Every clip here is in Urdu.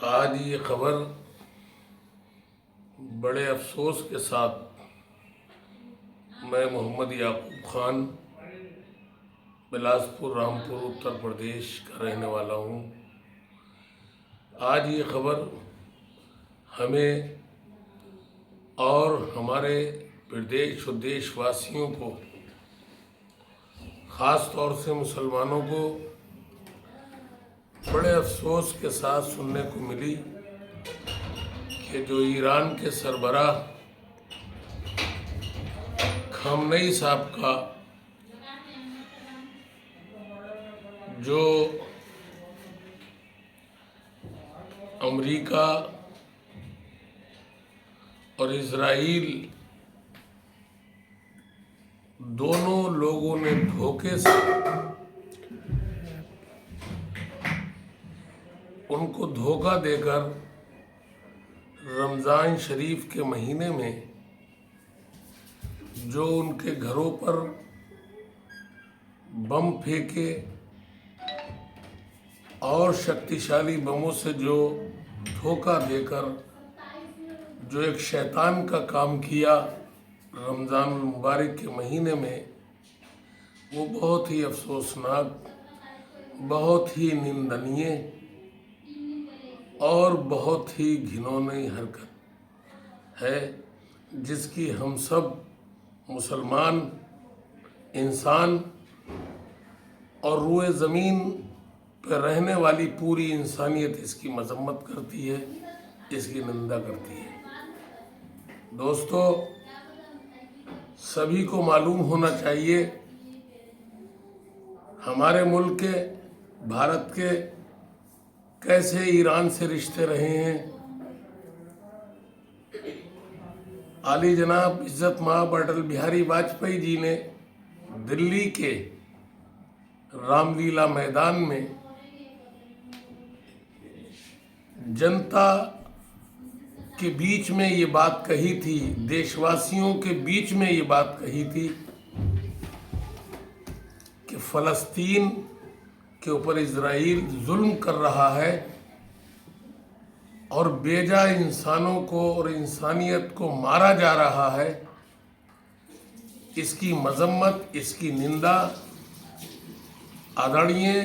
آج یہ خبر بڑے افسوس کے ساتھ میں محمد یعقوب خان بلاسپور رامپور اتر پردیش کا رہنے والا ہوں۔ آج یہ خبر ہمیں اور ہمارے پردیش و دیش واسیوں کو، خاص طور سے مسلمانوں کو بڑے افسوس کے ساتھ سننے کو ملی کہ جو ایران کے سربراہ خامنئی صاحب کا جو امریکہ اور اسرائیل دونوں لوگوں نے دھوکے سے ان کو دھوکہ دے کر رمضان شریف کے مہینے میں جو ان کے گھروں پر بم پھینکے اور شکتیشالی بموں سے جو دھوکہ دے کر جو ایک شیطان کا کام کیا رمضان المبارک کے مہینے میں، وہ بہت ہی افسوسناک، بہت ہی نندنیے اور بہت ہی گھنونی حرکت ہے، جس کی ہم سب مسلمان انسان اور روئے زمین پہ رہنے والی پوری انسانیت اس کی مذمت کرتی ہے، اس کی نندا کرتی ہے۔ دوستو، سبھی کو معلوم ہونا چاہیے ہمارے ملک کے، بھارت کے کیسے ایران سے رشتے رہے ہیں۔ عالی جناب عزت مآب اٹل بہاری واجپئی جی نے دلی کے رام لیلا میدان میں جنتا کے بیچ میں یہ بات کہی تھی، دیش واسیوں کے بیچ میں یہ بات کہی تھی کہ فلسطین کے اوپر اسرائیل ظلم کر رہا ہے اور بیجا انسانوں کو اور انسانیت کو مارا جا رہا ہے۔ اس کی مذمت، اس کی نندا آدرنیہ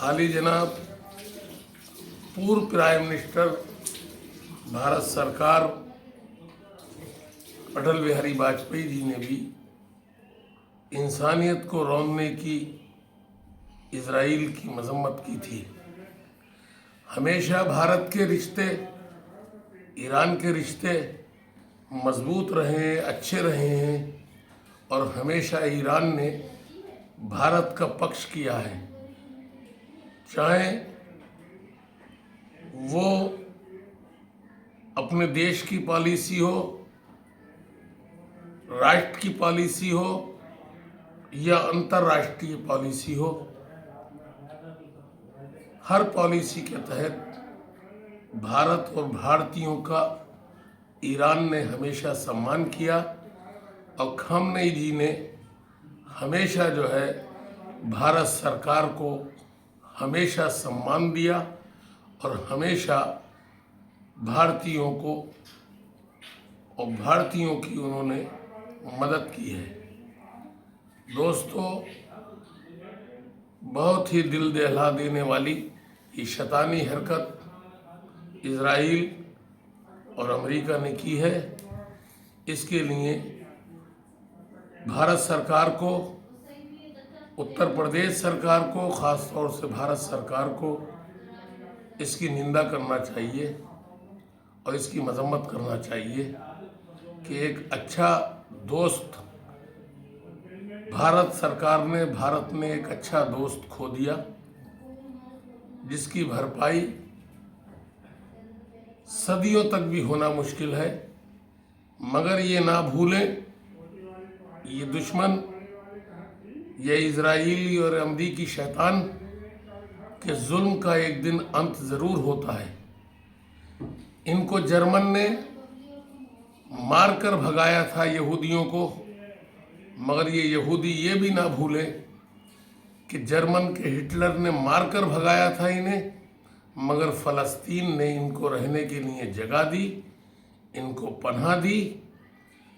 عالی جناب پورو پرائم منسٹر بھارت سرکار اٹل بہاری واجپئی جی نے بھی انسانیت کو روننے کی، اسرائیل کی مذمت کی تھی۔ ہمیشہ بھارت کے رشتے، ایران کے رشتے مضبوط رہے ہیں، اچھے رہے ہیں، اور ہمیشہ ایران نے بھارت کا پکش کیا ہے، چاہے وہ اپنے دیش کی پالیسی ہو، راشٹر کی پالیسی ہو یا انترراشٹریہ پالیسی ہو۔ ہر پالیسی کے تحت بھارت اور بھارتیوں کا ایران نے ہمیشہ سمان کیا، اور خامنئی جی نے ہمیشہ جو ہے بھارت سرکار کو ہمیشہ سمان دیا اور ہمیشہ بھارتیوں کو اور بھارتیوں کی انہوں نے مدد کی ہے۔ دوستو، بہت ہی دل دہلا دینے والی یہ شیطانی حرکت اسرائیل اور امریکہ نے کی ہے۔ اس کے لیے بھارت سرکار کو، اتر پردیش سرکار کو، خاص طور سے بھارت سرکار کو اس کی نندا کرنا چاہیے اور اس کی مذمت کرنا چاہیے کہ ایک اچھا دوست بھارت نے ایک اچھا دوست کھو دیا، جس کی بھرپائی صدیوں تک بھی ہونا مشکل ہے۔ مگر یہ نہ بھولیں، یہ دشمن، یہ اسرائیلی اور امریکی شیطان کے ظلم کا ایک دن انت ضرور ہوتا ہے۔ ان کو جرمن نے مار کر بھگایا تھا یہودیوں کو، مگر یہ یہودی یہ بھی نہ بھولے کہ جرمن کے ہٹلر نے مار کر بھگایا تھا انہیں، مگر فلسطین نے ان کو رہنے کے لیے جگہ دی، ان کو پناہ دی،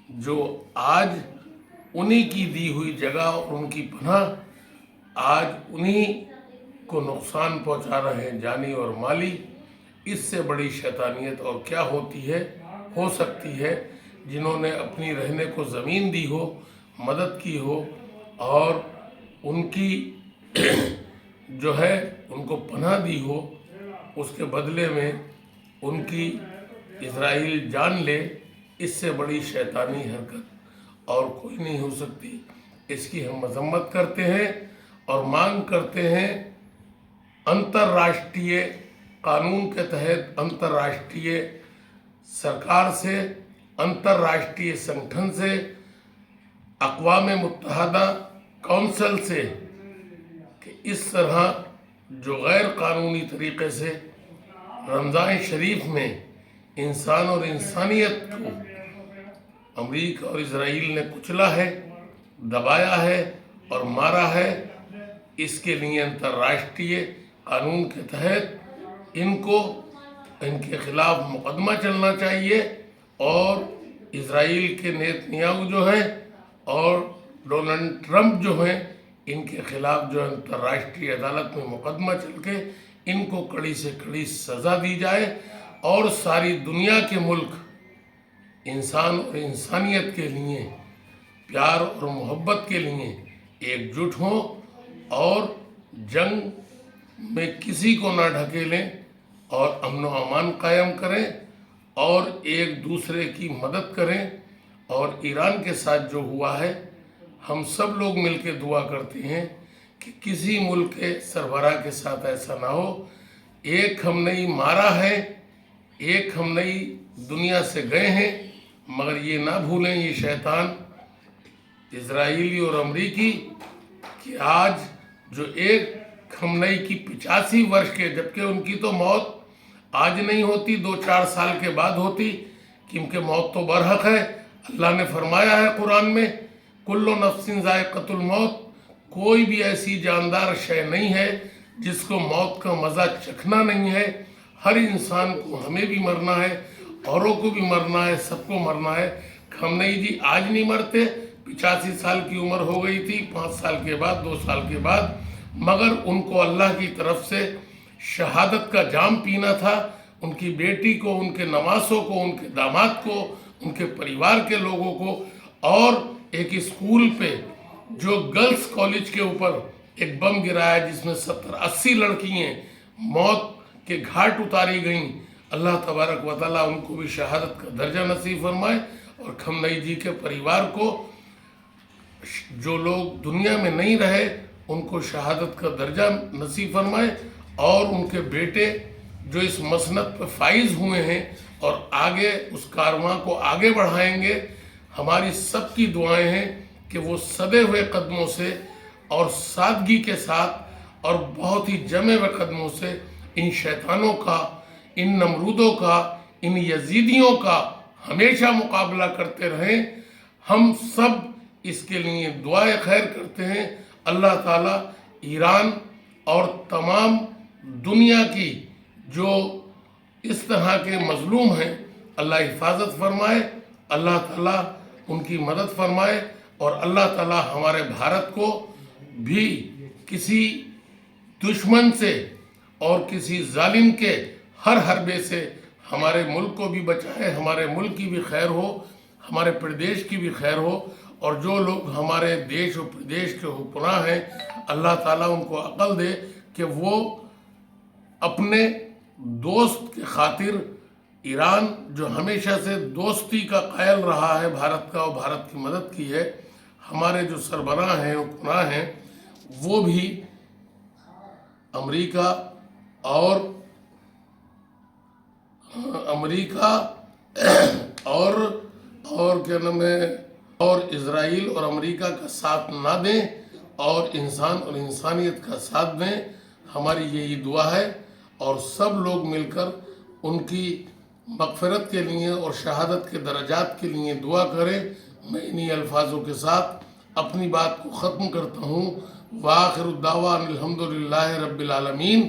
جو آج انہی کی دی ہوئی جگہ اور ان کی پناہ آج انہی کو نقصان پہنچا رہے ہیں، جانی اور مالی۔ اس سے بڑی شیطانیت اور کیا ہو سکتی ہے، جنہوں نے اپنی رہنے کو زمین دی ہو، مدد کی ہو، اور ان کی جو ہے ان کو پناہ دی ہو، اس کے بدلے میں ان کی اسرائیل جان لے۔ اس سے بڑی شیطانی حرکت اور کوئی نہیں ہو سکتی۔ اس کی ہم مذمت کرتے ہیں اور مانگ کرتے ہیں انترراشٹریہ قانون کے تحت، انترراشٹریہ سرکار سے، انترراشٹریہ سنگٹھن سے، اقوام متحدہ کونسل سے، کہ اس طرح جو غیر قانونی طریقے سے رمضان شریف میں انسان اور انسانیت کو امریکہ اور اسرائیل نے کچلا ہے، دبایا ہے اور مارا ہے، اس کے لیے انترراشٹریہ قانون کے تحت ان کے خلاف مقدمہ چلنا چاہیے، اور اسرائیل کے نیتن یاہو جو ہیں اور ڈونلڈ ٹرمپ جو ہیں، ان کے خلاف جو انترراشٹریہ عدالت میں مقدمہ چل کے ان کو کڑی سے کڑی سزا دی جائے، اور ساری دنیا کے ملک انسان اور انسانیت کے لیے، پیار اور محبت کے لیے ایک جٹ ہوں اور جنگ میں کسی کو نہ ڈھکیلیں اور امن و امان قائم کریں اور ایک دوسرے کی مدد کریں۔ اور ایران کے ساتھ جو ہوا ہے، ہم سب لوگ مل کے دعا کرتے ہیں کہ کسی ملک کے سربراہ کے ساتھ ایسا نہ ہو۔ ایک ہم نہیں مارا ہے، ایک ہم نہیں دنیا سے گئے ہیں، مگر یہ نہ بھولیں یہ شیطان اسرائیلی اور امریکی کہ آج جو ایک خمینئی کی 85 ورش کے، جبکہ ان کی تو موت آج نہیں ہوتی، 2-4 سال کے بعد ہوتی، کیونکہ موت تو برحق ہے۔ اللہ نے فرمایا ہے قرآن میں، کل نفس ذائقۃ الموت، کوئی بھی ایسی جاندار شے نہیں ہے جس کو موت کا مزہ چکھنا نہیں ہے۔ ہر انسان کو، ہمیں بھی مرنا ہے، اوروں کو بھی مرنا ہے، سب کو مرنا ہے۔ خمینئی جی آج نہیں مرتے، 85 سال کی عمر ہو گئی تھی، 5 سال کے بعد، 2 سال کے بعد، مگر ان کو اللہ کی طرف سے شہادت کا جام پینا تھا۔ ان کی بیٹی کو، ان کے نواسوں کو، ان کے داماد کو، ان کے پریوار کے لوگوں کو، اور ایک اسکول پہ جو گرلز کالج کے اوپر ایک بم گرایا جس میں 70-80 لڑکیاں موت کے گھاٹ اتاری گئیں، اللہ تبارک و تعالیٰ ان کو بھی شہادت کا درجہ نصیب فرمائے، اور خمینئی جی کے پریوار کو، جو لوگ دنیا میں نہیں رہے، ان کو شہادت کا درجہ نصیب فرمائے، اور ان کے بیٹے جو اس مسنت پہ فائز ہوئے ہیں اور آگے اس کارواں کو آگے بڑھائیں گے، ہماری سب کی دعائیں ہیں کہ وہ سدے ہوئے قدموں سے اور سادگی کے ساتھ اور بہت ہی جمے ہوئے قدموں سے ان شیطانوں کا، ان نمرودوں کا، ان یزیدیوں کا ہمیشہ مقابلہ کرتے رہیں۔ ہم سب اس کے لیے دعائے خیر کرتے ہیں۔ اللہ تعالیٰ ایران اور تمام دنیا کی جو اس طرح کے مظلوم ہیں، اللہ حفاظت فرمائے، اللہ تعالیٰ ان کی مدد فرمائے، اور اللہ تعالیٰ ہمارے بھارت کو بھی کسی دشمن سے اور کسی ظالم کے ہر حربے سے ہمارے ملک کو بھی بچائے، ہمارے ملک کی بھی خیر ہو، ہمارے پردیش کی بھی خیر ہو، اور جو لوگ ہمارے دیش و پردیش کے حکمراں ہیں، اللہ تعالیٰ ان کو عقل دے کہ وہ اپنے دوست کے خاطر، ایران جو ہمیشہ سے دوستی کا قائل رہا ہے بھارت کا اور بھارت کی مدد کی ہے، ہمارے جو سربراہ ہیں، حکمراں ہیں، وہ بھی امریکہ اور کیا نام ہے، اور اسرائیل اور امریکہ کا ساتھ نہ دیں اور انسان اور انسانیت کا ساتھ دیں۔ ہماری یہی دعا ہے، اور سب لوگ مل کر ان کی مغفرت کے لیے اور شہادت کے درجات کے لیے دعا کریں۔ میں انہی الفاظوں کے ساتھ اپنی بات کو ختم کرتا ہوں۔ وآخر الدعوان الحمدللہ رب العالمین۔